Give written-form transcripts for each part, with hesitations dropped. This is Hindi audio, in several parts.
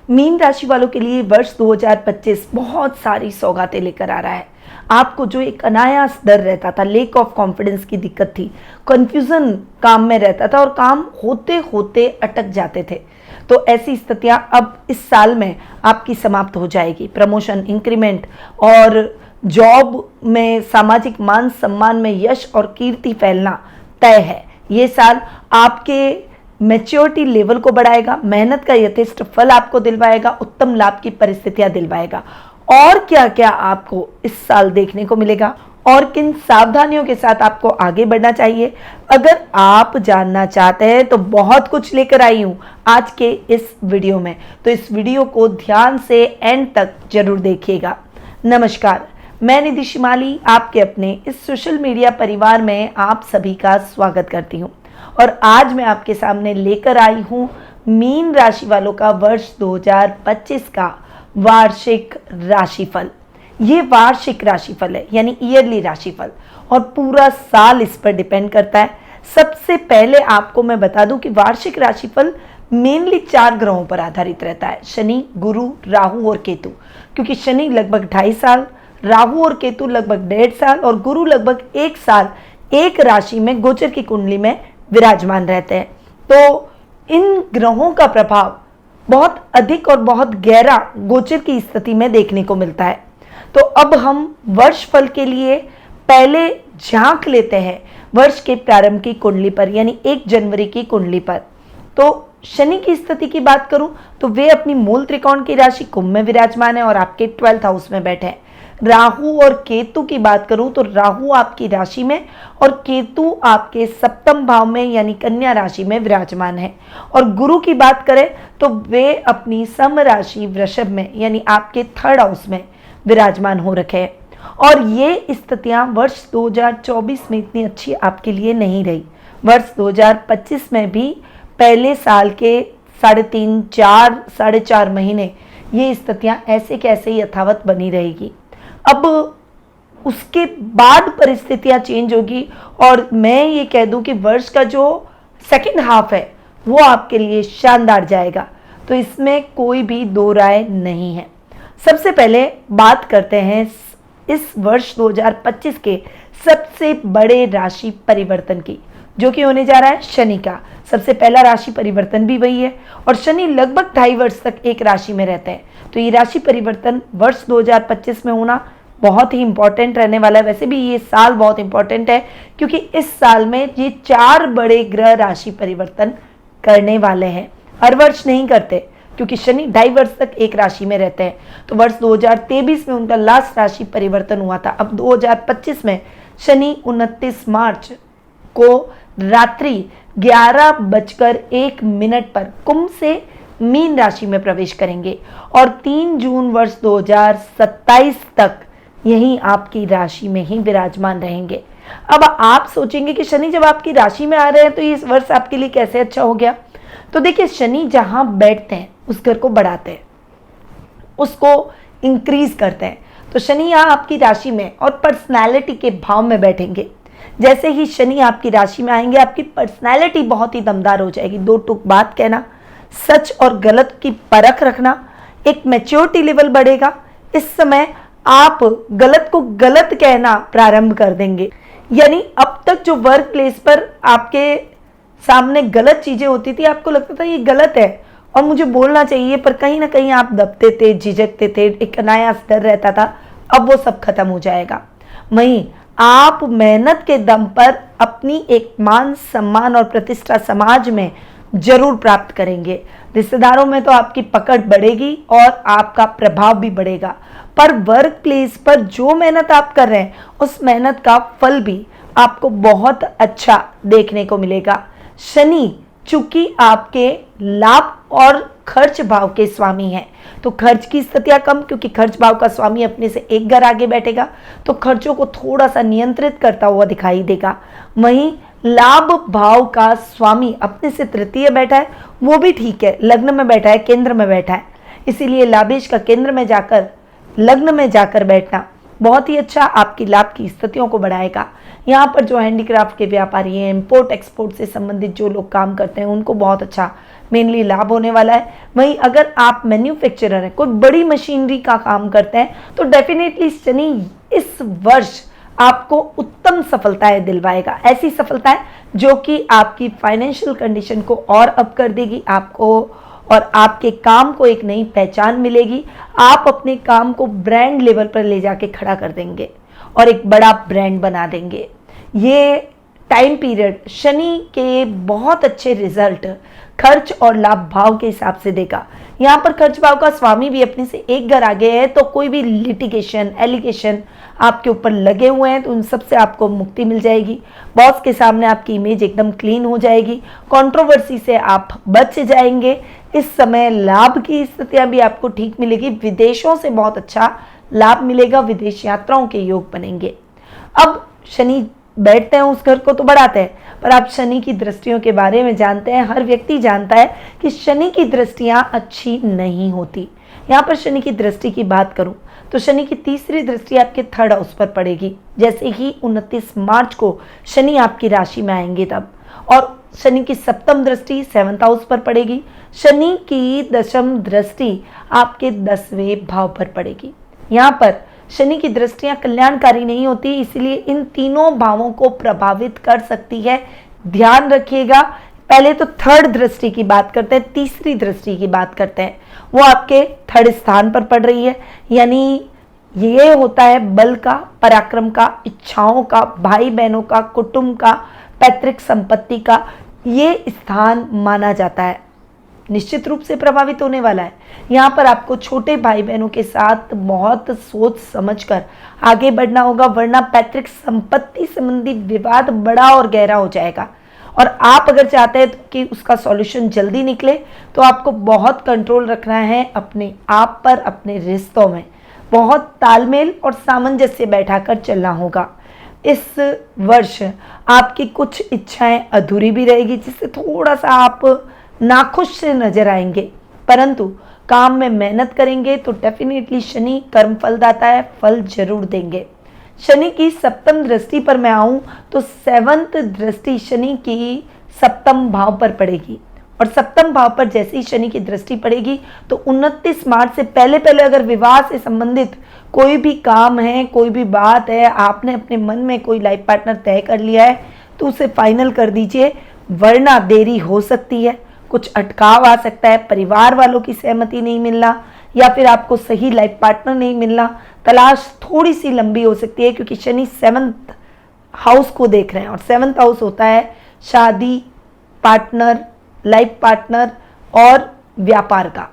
मीन राशि वालों के लिए वर्ष 2025 बहुत सारी सौगातें लेकर आ रहा है। आपको जो एक अनायास डर रहता था, लेक ऑफ कॉन्फिडेंस की दिक्कत थी, कंफ्यूजन काम में रहता था और काम होते होते अटक जाते थे, तो ऐसी स्थितियां अब इस साल में आपकी समाप्त हो जाएगी। प्रमोशन, इंक्रीमेंट और जॉब में सामाजिक मान सम्मान में यश और कीर्ति फैलना तय है। ये साल आपके मैच्योरिटी लेवल को बढ़ाएगा, मेहनत का यथेष्ट फल आपको दिलवाएगा, उत्तम लाभ की परिस्थितियां दिलवाएगा। और क्या क्या आपको इस साल देखने को मिलेगा और किन सावधानियों के साथ आपको आगे बढ़ना चाहिए, अगर आप जानना चाहते हैं तो बहुत कुछ लेकर आई हूं आज के इस वीडियो में, तो इस वीडियो को ध्यान से एंड तक जरूर देखिएगा। नमस्कार, मैं निधि शिमाली आपके अपने इस सोशल मीडिया परिवार में आप सभी का स्वागत करती हूं और आज मैं आपके सामने लेकर आई हूं मीन राशि वालों का वर्ष 2025 का वार्षिक राशिफल। ये वार्षिक राशिफल है, यानी ईयरली राशिफल, और पूरा साल इस पर डिपेंड करता है। सबसे पहले आपको मैं बता दूं कि वार्षिक राशिफल मेनली 4 ग्रहों पर आधारित रहता है: शनि, गुरु, राहु और केतु। क्योंकि शनि लगभग 2.5 साल, राहु और केतु लगभग 1.5 साल और गुरु लगभग 1 साल एक राशि में गोचर की कुंडली में विराजमान रहते हैं, तो इन ग्रहों का प्रभाव बहुत अधिक और बहुत गहरा गोचर की स्थिति में देखने को मिलता है। तो अब हम वर्ष फल के लिए पहले झांक लेते हैं वर्ष के प्रारंभ की कुंडली पर, यानी 1 जनवरी की कुंडली पर। तो शनि की स्थिति की बात करूं तो वे अपनी मूल त्रिकोण की राशि कुंभ में विराजमान है और आपके 12th हाउस में बैठे हैं। राहु और केतु की बात करूं तो राहु आपकी राशि में और केतु आपके 7वें भाव में यानी कन्या राशि में विराजमान है। और गुरु की बात करें तो वे अपनी सम राशि वृषभ में यानी आपके 3rd हाउस में विराजमान हो रखे हैं। और ये स्थितियां वर्ष 2024 में इतनी अच्छी आपके लिए नहीं रही। वर्ष 2025 में भी पहले साल के 3.5-4 महीने ये स्थितियां ऐसे कैसे यथावत बनी रहेगी। अब उसके बाद परिस्थितियां चेंज होगी और मैं ये कह दूं कि वर्ष का जो 2nd हाफ है वो आपके लिए शानदार जाएगा, तो इसमें कोई भी दो राय नहीं है। सबसे पहले बात करते हैं इस वर्ष 2025 के सबसे बड़े राशि परिवर्तन की, जो कि होने जा रहा है शनि का। सबसे पहला राशि परिवर्तन भी वही है और शनि लगभग 2.5 वर्ष तक एक राशि में रहते हैं, तो ये राशि परिवर्तन वर्ष 2025 में होना बहुत ही इंपॉर्टेंट रहने वाला है। वैसे भी ये साल बहुत इंपॉर्टेंट है क्योंकि इस साल में ये 4 बड़े ग्रह राशि परिवर्तन करने वाले हैं। हर वर्ष नहीं करते क्योंकि शनि 2.5 वर्ष तक एक राशि में रहते हैं, तो वर्ष 2023 में उनका लास्ट राशि परिवर्तन हुआ था। अब 2025 में शनि 29 मार्च को रात्रि 11:01 पर कुंभ से मीन राशि में प्रवेश करेंगे और 3 जून वर्ष 2027 तक यही आपकी राशि में ही विराजमान रहेंगे। अब आप सोचेंगे कि शनि जब आपकी राशि में आ रहे हैं तो इस वर्ष आपके लिए कैसे अच्छा हो गया। तो देखिए, शनि जहां बैठते हैं उस घर को बढ़ाते हैं, उसको इंक्रीज करते हैं। तो शनि यहाँ आपकी राशि में और पर्सनैलिटी के भाव में बैठेंगे। जैसे ही शनि आपकी राशि में आएंगे आपकी पर्सनैलिटी बहुत ही दमदार हो जाएगी। 2 टूक बात कहना, सच और गलत की परख रखना, एक मैच्योरिटी लेवल बढ़ेगा। इस समय आप गलत को गलत कहना प्रारंभ कर देंगे, यानी अब तक जो वर्क प्लेस पर आपके सामने गलत चीजें होती थी, आपको लगता था ये गलत है और मुझे बोलना चाहिए, पर कहीं ना कहीं आप दबते थे, झिझकते थे, एक अनायास डर रहता था। अब वो सब खत्म हो जाएगा। वहीं आप मेहनत के दम पर अपनी एक मान सम्मान और प्रतिष्ठा समाज में जरूर प्राप्त करेंगे। रिश्तेदारों में तो आपकी पकड़ बढ़ेगी और आपका प्रभाव भी बढ़ेगा, पर वर्क प्लेस पर जो मेहनत आप कर रहे हैं उस मेहनत का फल भी आपको बहुत अच्छा देखने को मिलेगा। शनि चूंकि आपके लाभ और खर्च भाव के स्वामी हैं, तो खर्च की स्थितियां कम, क्योंकि खर्च भाव का स्वामी अपने से एक घर आगे बैठेगा तो खर्चों को थोड़ा सा नियंत्रित करता हुआ दिखाई देगा। वहीं लाभ भाव का स्वामी अपने से 3य बैठा है, वो भी ठीक है, लग्न में बैठा है, केंद्र में बैठा है, इसीलिए लाभेश का केंद्र में जाकर लग्न में जाकर बैठना बहुत ही अच्छा आपकी लाभ की स्थितियों को बढ़ाएगा। यहाँ पर जो हैंडीक्राफ्ट के व्यापारी हैं, इम्पोर्ट एक्सपोर्ट से संबंधित जो लोग काम करते हैं, उनको बहुत अच्छा मेनली लाभ होने वाला है। वहीं अगर आप मैन्युफैक्चरर हैं, कोई बड़ी मशीनरी का काम करते हैं, तो डेफिनेटली शनि इस वर्ष आपको उत्तम सफलताएं दिलवाएगा। ऐसी सफलताएं जो कि आपकी फाइनेंशियल कंडीशन को और अप कर देगी, आपको और आपके काम को एक नई पहचान मिलेगी। आप अपने काम को ब्रांड लेवल पर ले जाके खड़ा कर देंगे और एक बड़ा ब्रांड बना देंगे। ये टाइम पीरियड शनि के बहुत अच्छे रिजल्ट खर्च और लाभ भाव के हिसाब से देगा। यहाँ पर खर्च भाव का स्वामी भी अपने से एक घर आगे है, तो कोई भी लिटिगेशन एलिगेशन आपके ऊपर लगे हुए हैं तो उन सब से आपको मुक्ति मिल जाएगी। बॉस के सामने आपकी इमेज एकदम क्लीन हो जाएगी, कंट्रोवर्सी से आप बच जाएंगे। इस समय लाभ की स्थितियां भी आपको ठीक मिलेगी, विदेशों से बहुत अच्छा लाभ मिलेगा, विदेश यात्राओं के योग बनेंगे। अब शनि बैठते हैं उस घर को तो बढ़ाते हैं, पर आप शनि की दृष्टियों के बारे में जानते हैं, हर व्यक्ति जानता है कि शनि की दृष्टियां अच्छी नहीं होती। यहाँ पर शनि की दृष्टि की बात करूं तो शनि की तीसरी दृष्टि आपके थर्ड हाउस पर पड़ेगी। जैसे ही 29 मार्च को शनि आपकी राशि में आएंगे तब, और शनि की सप्तम दृष्टि 7th हाउस पर पड़ेगी। शनि की दशम दृष्टि आपके 10वें भाव पर पड़ेगी। यहाँ पर शनि की दृष्टियां कल्याणकारी नहीं होती, इसलिए इन तीनों भावों को प्रभावित कर सकती है, ध्यान रखिएगा। पहले तो थर्ड दृष्टि की बात करते हैं, तीसरी दृष्टि की बात करते हैं, वो आपके थर्ड स्थान पर पड़ रही है। यानी ये होता है बल का, पराक्रम का, इच्छाओं का, भाई बहनों का, कुटुंब का, पैतृक संपत्ति का ये स्थान माना जाता है, निश्चित रूप से प्रभावित होने वाला है। यहाँ पर आपको छोटे भाई बहनों के साथ बहुत सोच समझकर आगे बढ़ना होगा, वरना पैतृक संपत्ति संबंधी विवाद बड़ा और गहरा हो जाएगा। और आप अगर चाहते हैं कि उसका सॉल्यूशन जल्दी निकले तो आपको बहुत कंट्रोल रखना है अपने आप पर, अपने रिश्तों में बहुत तालमेल और सामंजस्य बैठाकर चलना होगा। इस वर्ष आपकी कुछ इच्छाएं अधूरी भी रहेगी, जिससे थोड़ा सा आप नाखुश से नजर आएंगे, परंतु काम में मेहनत करेंगे तो डेफिनेटली शनि कर्म फलदाता है, फल जरूर देंगे। शनि की सप्तम दृष्टि पर मैं आऊं तो 7th दृष्टि शनि की सप्तम भाव पर पड़ेगी, और सप्तम भाव पर जैसे ही शनि की दृष्टि पड़ेगी तो 29 मार्च से पहले पहले अगर विवाह से संबंधित कोई भी काम है, कोई भी बात है, आपने अपने मन में कोई लाइफ पार्टनर तय कर लिया है तो उसे फाइनल कर दीजिए, वरना देरी हो सकती है, कुछ अटकाव आ सकता है, परिवार वालों की सहमति नहीं मिलना या फिर आपको सही लाइफ पार्टनर नहीं मिलना, तलाश थोड़ी सी लंबी हो सकती है, क्योंकि शनि 7th हाउस को देख रहे हैं और 7th हाउस होता है शादी, पार्टनर, लाइफ पार्टनर और व्यापार का।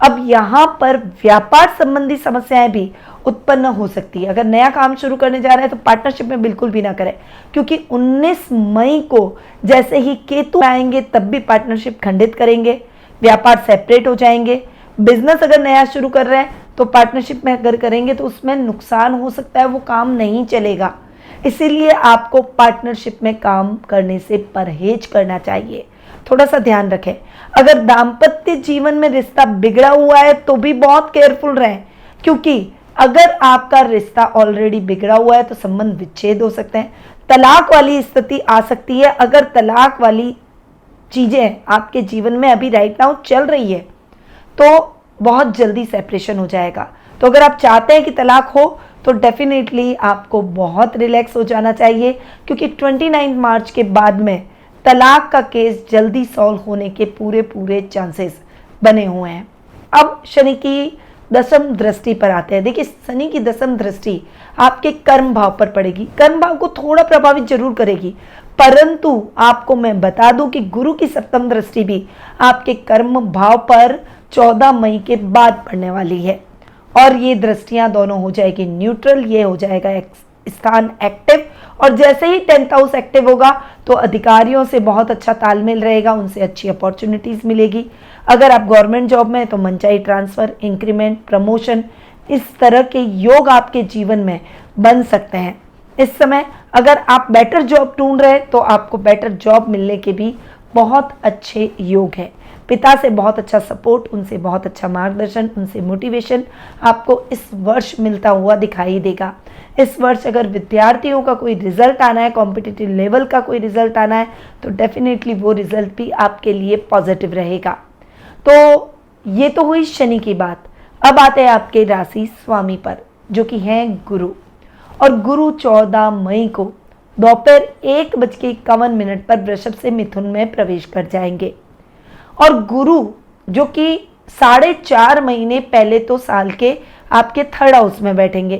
अब यहाँ पर व्यापार संबंधी समस्याएं भी उत्पन्न हो सकती है। अगर नया काम शुरू करने जा रहे हैं तो पार्टनरशिप में बिल्कुल भी ना करें, क्योंकि 19 मई को जैसे ही केतु आएंगे तब भी पार्टनरशिप खंडित करेंगे, व्यापार सेपरेट हो जाएंगे। बिजनेस अगर नया शुरू कर रहे हैं तो पार्टनरशिप में अगर करेंगे तो उसमें नुकसान हो सकता है, वो काम नहीं चलेगा। इसीलिए आपको पार्टनरशिप में काम करने से परहेज करना चाहिए, थोड़ा सा ध्यान रखें। अगर दाम्पत्य जीवन में रिश्ता बिगड़ा हुआ है तो भी बहुत केयरफुल रहें, क्योंकि अगर आपका रिश्ता ऑलरेडी बिगड़ा हुआ है तो संबंध विच्छेद हो सकते हैं, तलाक वाली स्थिति आ सकती है। अगर तलाक वाली चीजें आपके जीवन में अभी राइट नाउ चल रही है तो बहुत जल्दी सेपरेशन हो जाएगा। तो अगर आप चाहते हैं कि तलाक हो तो डेफिनेटली आपको बहुत रिलैक्स हो जाना चाहिए, क्योंकि 29 मार्च के बाद में तलाक का केस जल्दी सॉल्व होने के पूरे चांसेस बने हुए हैं। अब शनि की दशम दृष्टि पर आते हैं। देखिए, शनि की दशम दृष्टि आपके कर्म भाव पर पड़ेगी, कर्म भाव को थोड़ा प्रभावित जरूर करेगी, परंतु आपको मैं बता दूं कि गुरु की सप्तम दृष्टि भी आपके कर्म भाव पर 14 मई के बाद पड़ने वाली है, और ये दृष्टियां दोनों हो जाएगी न्यूट्रल, ये हो जाएगा स्थान एक्टिव, और जैसे ही 10th हाउस एक्टिव होगा तो अधिकारियों से बहुत अच्छा तालमेल रहेगा, उनसे अच्छी अपॉर्चुनिटीज मिलेगी। अगर आप गवर्नमेंट जॉब में तो मनचाही ट्रांसफर, इंक्रीमेंट, प्रमोशन, इस तरह के योग आपके जीवन में बन सकते हैं। इस समय अगर आप बेटर जॉब ढूंढ रहे हैं तो आपको बेटर जॉब मिलने के भी बहुत अच्छे योग हैं। पिता से बहुत अच्छा सपोर्ट, उनसे बहुत अच्छा मार्गदर्शन, उनसे मोटिवेशन आपको इस वर्ष मिलता हुआ दिखाई देगा। इस वर्ष अगर विद्यार्थियों का कोई रिजल्ट आना है, कॉम्पिटिटिव लेवल का कोई रिजल्ट आना है, तो डेफिनेटली वो रिजल्ट भी आपके लिए पॉजिटिव रहेगा। तो ये तो हुई शनि की बात। अब आते हैं आपके राशि स्वामी पर, जो कि हैं गुरु। और गुरु 14 मई को दोपहर 1:51 पर वृषभ से मिथुन में प्रवेश कर जाएंगे। और गुरु जो कि 4.5 महीने पहले तो साल के आपके 3rd हाउस में बैठेंगे।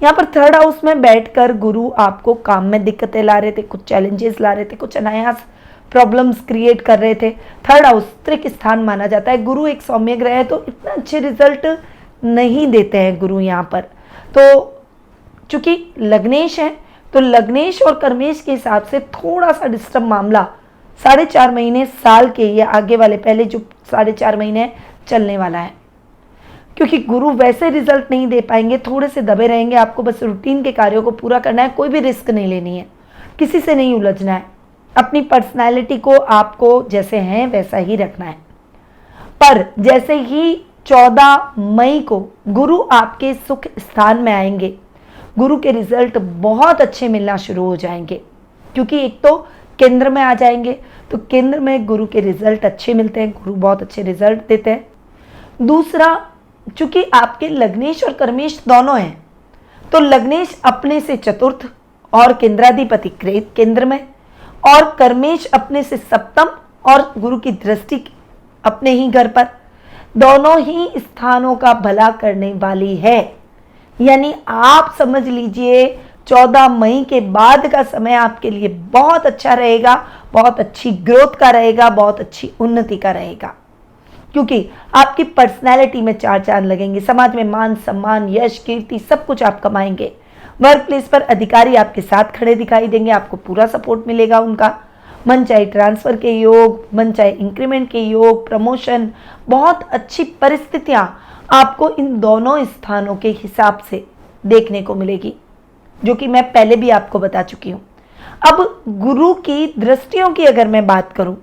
यहाँ पर 3rd हाउस में बैठकर गुरु आपको काम में दिक्कतें ला रहे थे, कुछ चैलेंजेस ला रहे थे, कुछ अनायास प्रॉब्लम्स क्रिएट कर रहे थे। 3rd हाउस त्रिक स्थान माना जाता है। गुरु एक सौम्य ग्रह है, तो इतना अच्छे रिजल्ट नहीं देते हैं गुरु यहाँ पर। तो चूंकि लग्नेश है, तो लग्नेश और कर्मेश के हिसाब से थोड़ा सा डिस्टर्ब मामला 4.5 महीने साल के या आगे वाले पहले जो 4.5 महीने चलने वाला है, क्योंकि गुरु वैसे रिजल्ट नहीं दे पाएंगे, थोड़े से दबे रहेंगे। आपको बस रूटीन के कार्यों को पूरा करना है, कोई भी रिस्क नहीं लेनी है, किसी से नहीं उलझना है, अपनी पर्सनैलिटी को आपको जैसे हैं वैसा ही रखना है। पर जैसे ही 14 मई को गुरु आपके सुख स्थान में आएंगे, गुरु के रिजल्ट बहुत अच्छे मिलना शुरू हो जाएंगे, क्योंकि एक तो केंद्र में आ जाएंगे, तो केंद्र में गुरु के रिजल्ट अच्छे मिलते हैं, गुरु बहुत अच्छे रिजल्ट देते हैं। दूसरा, चूंकि आपके लग्नेश और कर्मेश दोनों हैं, तो लग्नेश अपने से चतुर्थ और केंद्राधिपति केंद्र में, और कर्मेश अपने से सप्तम और गुरु की दृष्टि अपने ही घर पर, दोनों ही स्थानों का भला करने वाली है। यानी आप समझ लीजिए 14 मई के बाद का समय आपके लिए बहुत अच्छा रहेगा, बहुत अच्छी ग्रोथ का रहेगा, बहुत अच्छी उन्नति का रहेगा, क्योंकि आपकी पर्सनैलिटी में 4 चांद लगेंगे। समाज में मान सम्मान, यश, कीर्ति सब कुछ आप कमाएंगे। वर्क प्लेस पर अधिकारी आपके साथ खड़े दिखाई देंगे, आपको पूरा सपोर्ट मिलेगा उनका। मन चाहे ट्रांसफर के योग, मन चाहे इंक्रीमेंट के योग, प्रमोशन, बहुत अच्छी परिस्थितियां आपको इन दोनों स्थानों के हिसाब से देखने को मिलेगी, जो कि मैं पहले भी आपको बता चुकी हूं। अब गुरु की दृष्टियों की अगर मैं बात करूं,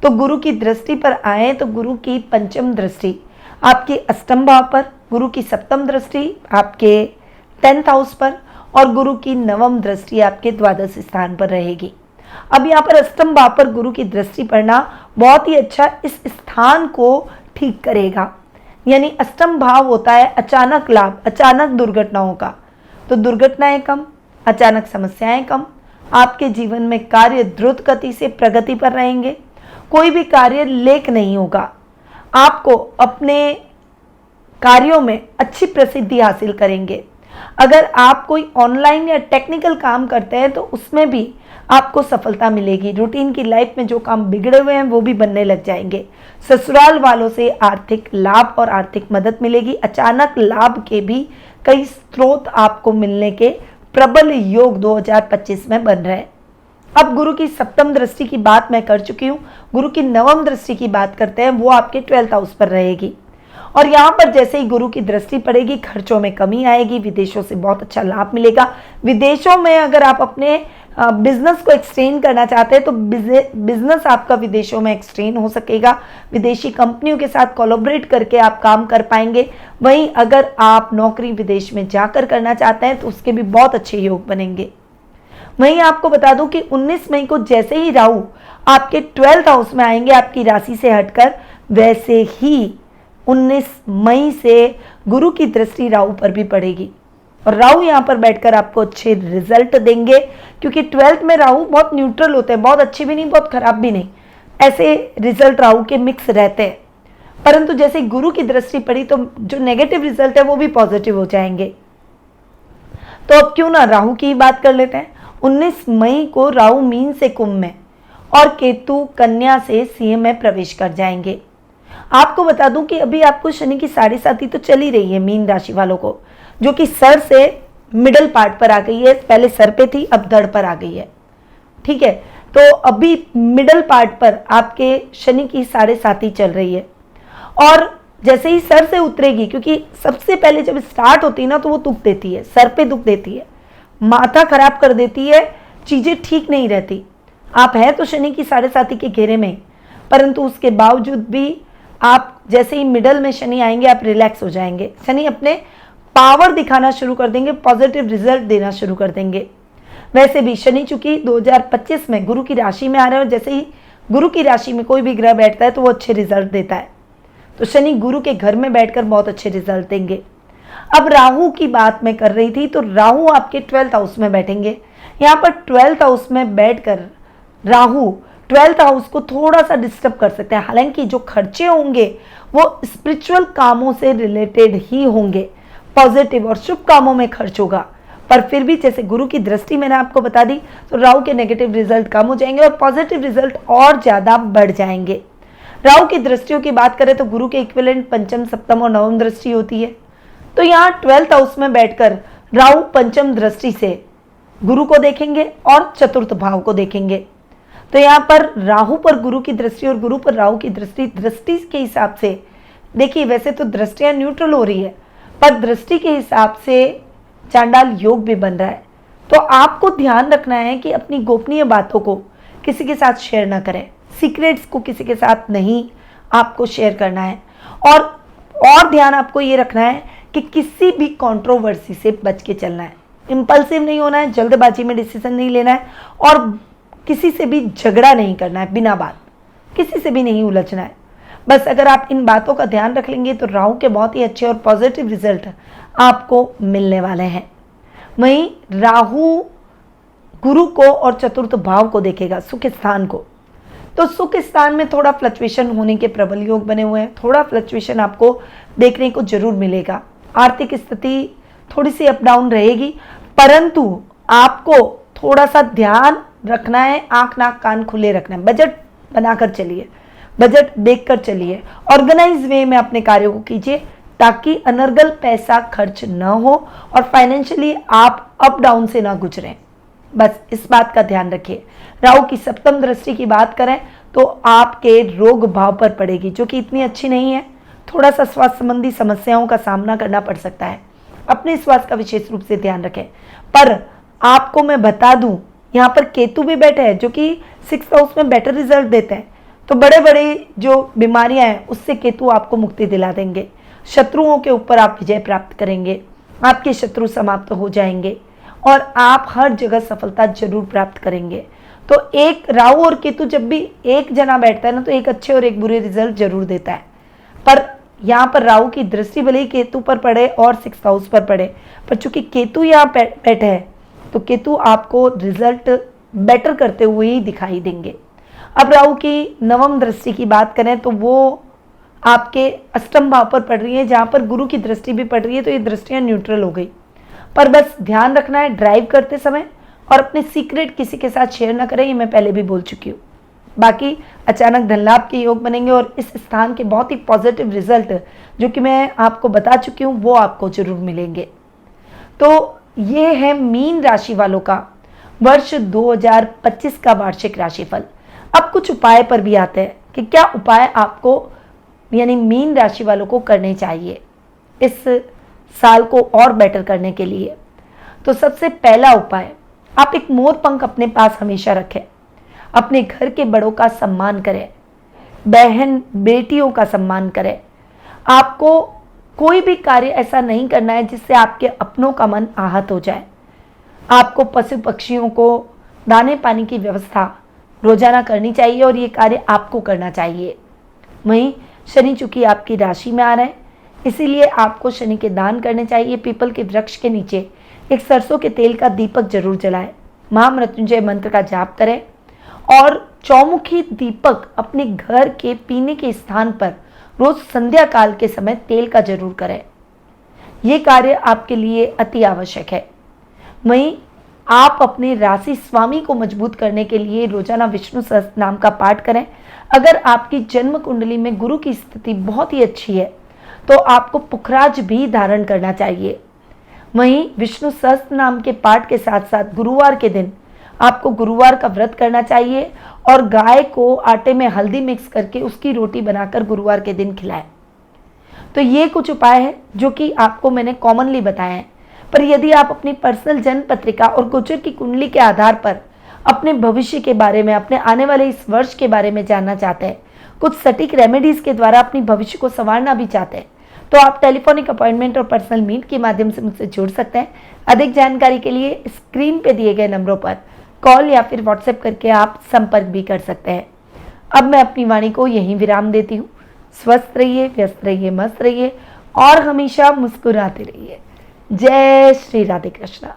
तो गुरु की दृष्टि पर आए तो गुरु की पंचम दृष्टि आपके अष्टम भाव पर, गुरु की सप्तम दृष्टि आपके 10th हाउस पर, और गुरु की 9वीं दृष्टि आपके द्वादश स्थान पर रहेगी। अब यहाँ पर अष्टम भाव पर गुरु की दृष्टि पड़ना बहुत ही अच्छा इस स्थान को ठीक करेगा। यानी अष्टम भाव होता है अचानक लाभ, अचानक दुर्घटनाओं का, तो दुर्घटनाएं कम, अचानक समस्याएं कम, आपके जीवन में कार्य द्रुत गति से प्रगति पर रहेंगे, कोई भी कार्य लेक नहीं होगा, आपको अपने कार्यों में अच्छी प्रसिद्धि हासिल करेंगे। अगर आप कोई ऑनलाइन या टेक्निकल काम करते हैं तो उसमें भी आपको सफलता मिलेगी। रूटीन की लाइफ में जो काम बिगड़े हुए हैं वो भी बनने लग जाएंगे। ससुराल वालों से आर्थिक लाभ और आर्थिक मदद मिलेगी। अचानक लाभ के भी कई स्रोत आपको मिलने के प्रबल योग 2025 में बन रहे हैं। अब गुरु की सप्तम दृष्टि की बात मैं कर चुकी हूँ, गुरु की 9वीं दृष्टि की बात करते हैं, वो आपके 12th हाउस पर रहेगी। और यहाँ पर जैसे ही गुरु की दृष्टि पड़ेगी, खर्चों में कमी आएगी, विदेशों से बहुत अच्छा लाभ मिलेगा। विदेशों में अगर आप अपने बिजनेस को एक्सटेंड करना चाहते हैं तो बिजनेस आपका विदेशों में एक्सटेंड हो सकेगा। विदेशी कंपनियों के साथ कोलैबोरेट करके आप काम कर पाएंगे। वहीं अगर आप नौकरी विदेश में जाकर करना चाहते हैं तो उसके भी बहुत अच्छे योग बनेंगे। वहीं आपको बता दूं कि 19 मई को जैसे ही राहु आपके 12th हाउस में आएंगे आपकी राशि से हटकर, वैसे ही 19 मई से गुरु की दृष्टि राहु पर भी पड़ेगी और राहु यहाँ पर बैठकर आपको अच्छे रिजल्ट देंगे, क्योंकि 12th में राहु बहुत न्यूट्रल होते हैं, बहुत अच्छे भी नहीं बहुत खराब भी नहीं, ऐसे रिजल्ट राहु के मिक्स रहते हैं। परंतु जैसे गुरु की दृष्टि पड़ी तो जो नेगेटिव रिजल्ट है वो भी पॉजिटिव हो जाएंगे। तो अब क्यों ना राहु की बात कर लेते हैं। 19 मई को राहु मीन से कुंभ में और केतु कन्या से सिंह में प्रवेश कर जाएंगे। आपको बता दूं कि अभी आपको शनि की 7.5 तो चल ही रही है मीन राशि वालों को, जो कि सर से मिडल पार्ट पर आ गई है। पहले सर पे थी, अब धड़ पर आ गई है। ठीक है, तो अभी मिडल पार्ट पर आपके शनि की 7.5 चल रही है और जैसे ही सर से उतरेगी, क्योंकि सबसे पहले जब स्टार्ट होती है ना तो वो दुख देती है, सर पे दुख देती है, माथा खराब कर देती है, चीजें ठीक नहीं रहती। आप हैं तो शनि की 7.5 के घेरे में, परंतु उसके बावजूद भी आप जैसे ही मिडल में शनि आएंगे आप रिलैक्स हो जाएंगे। शनि अपने पावर दिखाना शुरू कर देंगे, पॉजिटिव रिजल्ट देना शुरू कर देंगे। वैसे भी शनि चूंकि 2025 में गुरु की राशि में आ रहे हैं और जैसे ही गुरु की राशि में कोई भी ग्रह बैठता है तो वो अच्छे रिजल्ट देता है। तो शनि गुरु के घर में बैठकर बहुत अच्छे रिजल्ट देंगे। अब राहु की बात मैं कर रही थी, तो राहु आपके 12th हाउस में बैठेंगे। यहाँ पर 12th हाउस में बैठकर राहु 12th हाउस को थोड़ा सा डिस्टर्ब कर सकते हैं। हालांकि जो खर्चे होंगे वो स्पिरिचुअल कामों से रिलेटेड ही होंगे, पॉजिटिव और शुभ कामों में खर्च होगा, पर फिर भी जैसे गुरु की दृष्टि मैंने आपको बता दी तो राहु के नेगेटिव रिजल्ट कम हो जाएंगे और पॉजिटिव रिजल्ट और ज्यादा बढ़ जाएंगे। राहु की दृष्टियों की बात करें तो गुरु के इक्विवेलेंट पंचम, सप्तम और नवम दृष्टि होती है। तो यहाँ 12th हाउस में बैठकर राहु पंचम दृष्टि से गुरु को देखेंगे और चतुर्थ भाव को देखेंगे। तो यहाँ पर राहु पर गुरु की दृष्टि और गुरु पर राहु की दृष्टि के हिसाब से देखिए, वैसे तो दृष्टियां न्यूट्रल हो रही है, पर दृष्टि के हिसाब से चांडाल योग भी बन रहा है। तो आपको ध्यान रखना है कि अपनी गोपनीय बातों को किसी के साथ शेयर ना करें, सीक्रेट्स को किसी के साथ नहीं आपको शेयर करना है। और ध्यान आपको ये रखना है कि किसी भी कंट्रोवर्सी से बच के चलना है, इंपल्सिव नहीं होना है, जल्दबाजी में डिसीजन नहीं लेना है और किसी से भी झगड़ा नहीं करना है, बिना बात किसी से भी नहीं उलझना है। बस अगर आप इन बातों का ध्यान रख लेंगे तो राहु के बहुत ही अच्छे और पॉजिटिव रिजल्ट आपको मिलने वाले हैं। वहीं राहु गुरु को और चतुर्थ भाव को देखेगा, सुख स्थान को। तो सुख स्थान में थोड़ा फ्लक्चुएशन होने के प्रबल योग बने हुए हैं, थोड़ा फ्लक्चुएशन आपको देखने को जरूर मिलेगा। आर्थिक स्थिति थोड़ी सी अप डाउन रहेगी, परंतु आपको थोड़ा सा ध्यान रखना है, आंख नाक कान खुले रखना है, बजट बनाकर चलिए, बजट देखकर चलिए, ऑर्गेनाइज वे में अपने कार्यों को कीजिए ताकि अनर्गल पैसा खर्च न हो और फाइनेंशियली आप अप डाउन से ना गुजरें। बस इस बात का ध्यान रखिए। राहु की सप्तम दृष्टि की बात करें तो आपके रोग भाव पर पड़ेगी, जो कि इतनी अच्छी नहीं है। थोड़ा सा स्वास्थ्य संबंधी समस्याओं का सामना करना पड़ सकता है, अपने स्वास्थ्य का विशेष रूप से ध्यान रखें। पर आपको मैं बता दूं, यहाँ पर केतु भी बैठे हैं जो कि 6th हाउस में बेटर रिजल्ट देते हैं। तो बड़े बड़े जो बीमारियां हैं उससे केतु आपको मुक्ति दिला देंगे। शत्रुओं के ऊपर आप विजय प्राप्त करेंगे, आपके शत्रु समाप्त हो जाएंगे और आप हर जगह सफलता जरूर प्राप्त करेंगे। तो एक राहु और केतु जब भी एक जना बैठता है ना, तो एक अच्छे और एक बुरे रिजल्ट जरूर देता है। पर यहाँ पर राहु की दृष्टि भले ही केतु पर पड़े और 6th हाउस पर पड़े, पर चूंकि केतु यहाँ बैठे हैं तो केतु आपको रिजल्ट बेटर करते हुए ही दिखाई देंगे। अब राहु की नवम दृष्टि की बात करें तो वो आपके अष्टम भाव पर पड़ रही है, जहाँ पर गुरु की दृष्टि भी पड़ रही है। तो ये दृष्टियाँ न्यूट्रल हो गई, पर बस ध्यान रखना है ड्राइव करते समय और अपने सीक्रेट किसी के साथ शेयर ना करें, ये मैं पहले भी बोल चुकी हूँ। बाकी अचानक धन लाभ के योग बनेंगे और इस स्थान के बहुत ही पॉजिटिव रिजल्ट जो कि मैं आपको बता चुकी हूँ वो आपको जरूर मिलेंगे। तो ये है मीन राशि वालों का वर्ष 2025 का वार्षिक राशिफल। अब कुछ उपाय पर भी आते हैं कि क्या उपाय आपको यानी मीन राशि वालों को करने चाहिए इस साल को और बेटर करने के लिए। तो सबसे पहला उपाय, आप एक मोर पंख अपने पास हमेशा रखें, अपने घर के बड़ों का सम्मान करें, बहन बेटियों का सम्मान करें। आपको कोई भी कार्य ऐसा नहीं करना है जिससे आपके अपनों का मन आहत हो जाए। आपको पशु पक्षियों को दाने पानी की व्यवस्था रोजाना करनी चाहिए और ये कार्य आपको करना चाहिए। वहीं शनि चूंकि आपकी राशि में आ रहे हैं, इसीलिए आपको शनि के दान करने चाहिए। पीपल के वृक्ष के नीचे एक सरसों के तेल का दीपक जरूर जलाएं, महामृत्युंजय मंत्र का जाप करें और चौमुखी दीपक अपने घर के पीने के स्थान पर रोज संध्या काल के समय तेल का जरूर करें। यह कार्य आपके लिए अति आवश्यक है। वहीं आप अपने राशि स्वामी को मजबूत करने के लिए रोजाना विष्णु सहस्त्र नाम का पाठ करें। अगर आपकी जन्म कुंडली में गुरु की स्थिति बहुत ही अच्छी है तो आपको पुखराज भी धारण करना चाहिए। वहीं विष्णु सहस्त्र नाम के पाठ के साथ साथ गुरुवार के दिन आपको गुरुवार का व्रत करना चाहिए और गाय को आटे में हल्दी मिक्स करके उसकी रोटी बनाकर गुरुवार के दिन खिलाएं। तो ये कुछ उपाय है जो कि आपको मैंने कॉमनली बताए हैं, पर यदि आप अपनी पर्सनल जन्म पत्रिका और गोचर की कुंडली के आधार पर अपने भविष्य के बारे में, अपने आने वाले इस वर्ष के बारे में जानना चाहते हैं कुछ सटीक रेमेडीज के द्वारा अपनी भविष्य को संवारना भी चाहते हैं तो आप टेलीफोनिक अपॉइंटमेंट और पर्सनल मीट के माध्यम से मुझसे जुड़ सकते हैं। अधिक जानकारी के लिए स्क्रीन पे दिए गए नंबरों पर कॉल या फिर व्हाट्सएप करके आप संपर्क भी कर सकते हैं। अब मैं अपनी वाणी को यहीं विराम देती हूँ। स्वस्थ रहिए, व्यस्त रहिए, मस्त रहिए और हमेशा मुस्कुराते रहिए। जय श्री राधे कृष्णा।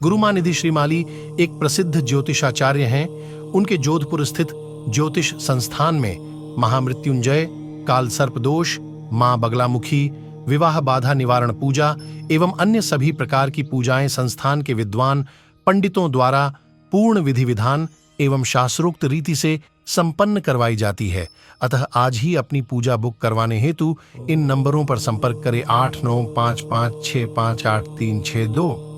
गुरुमां निधि श्रीमाली एक प्रसिद्ध ज्योतिषाचार्य हैं। उनके जोधपुर स्थित ज्योतिष संस्थान में महामृत्युंजय, काल सर्प दोष, मां बगलामुखी, विवाह बाधा निवारण पूजा एवं अन्य सभी प्रकार की पूजाएं संस्थान के विद्वान पंडितों द्वारा पूर्ण विधि विधान एवं शास्त्रोक्त रीति से संपन्न करवाई जाती है। अतः आज ही अपनी पूजा बुक करवाने हेतु इन नंबरों पर संपर्क करें 8955658362।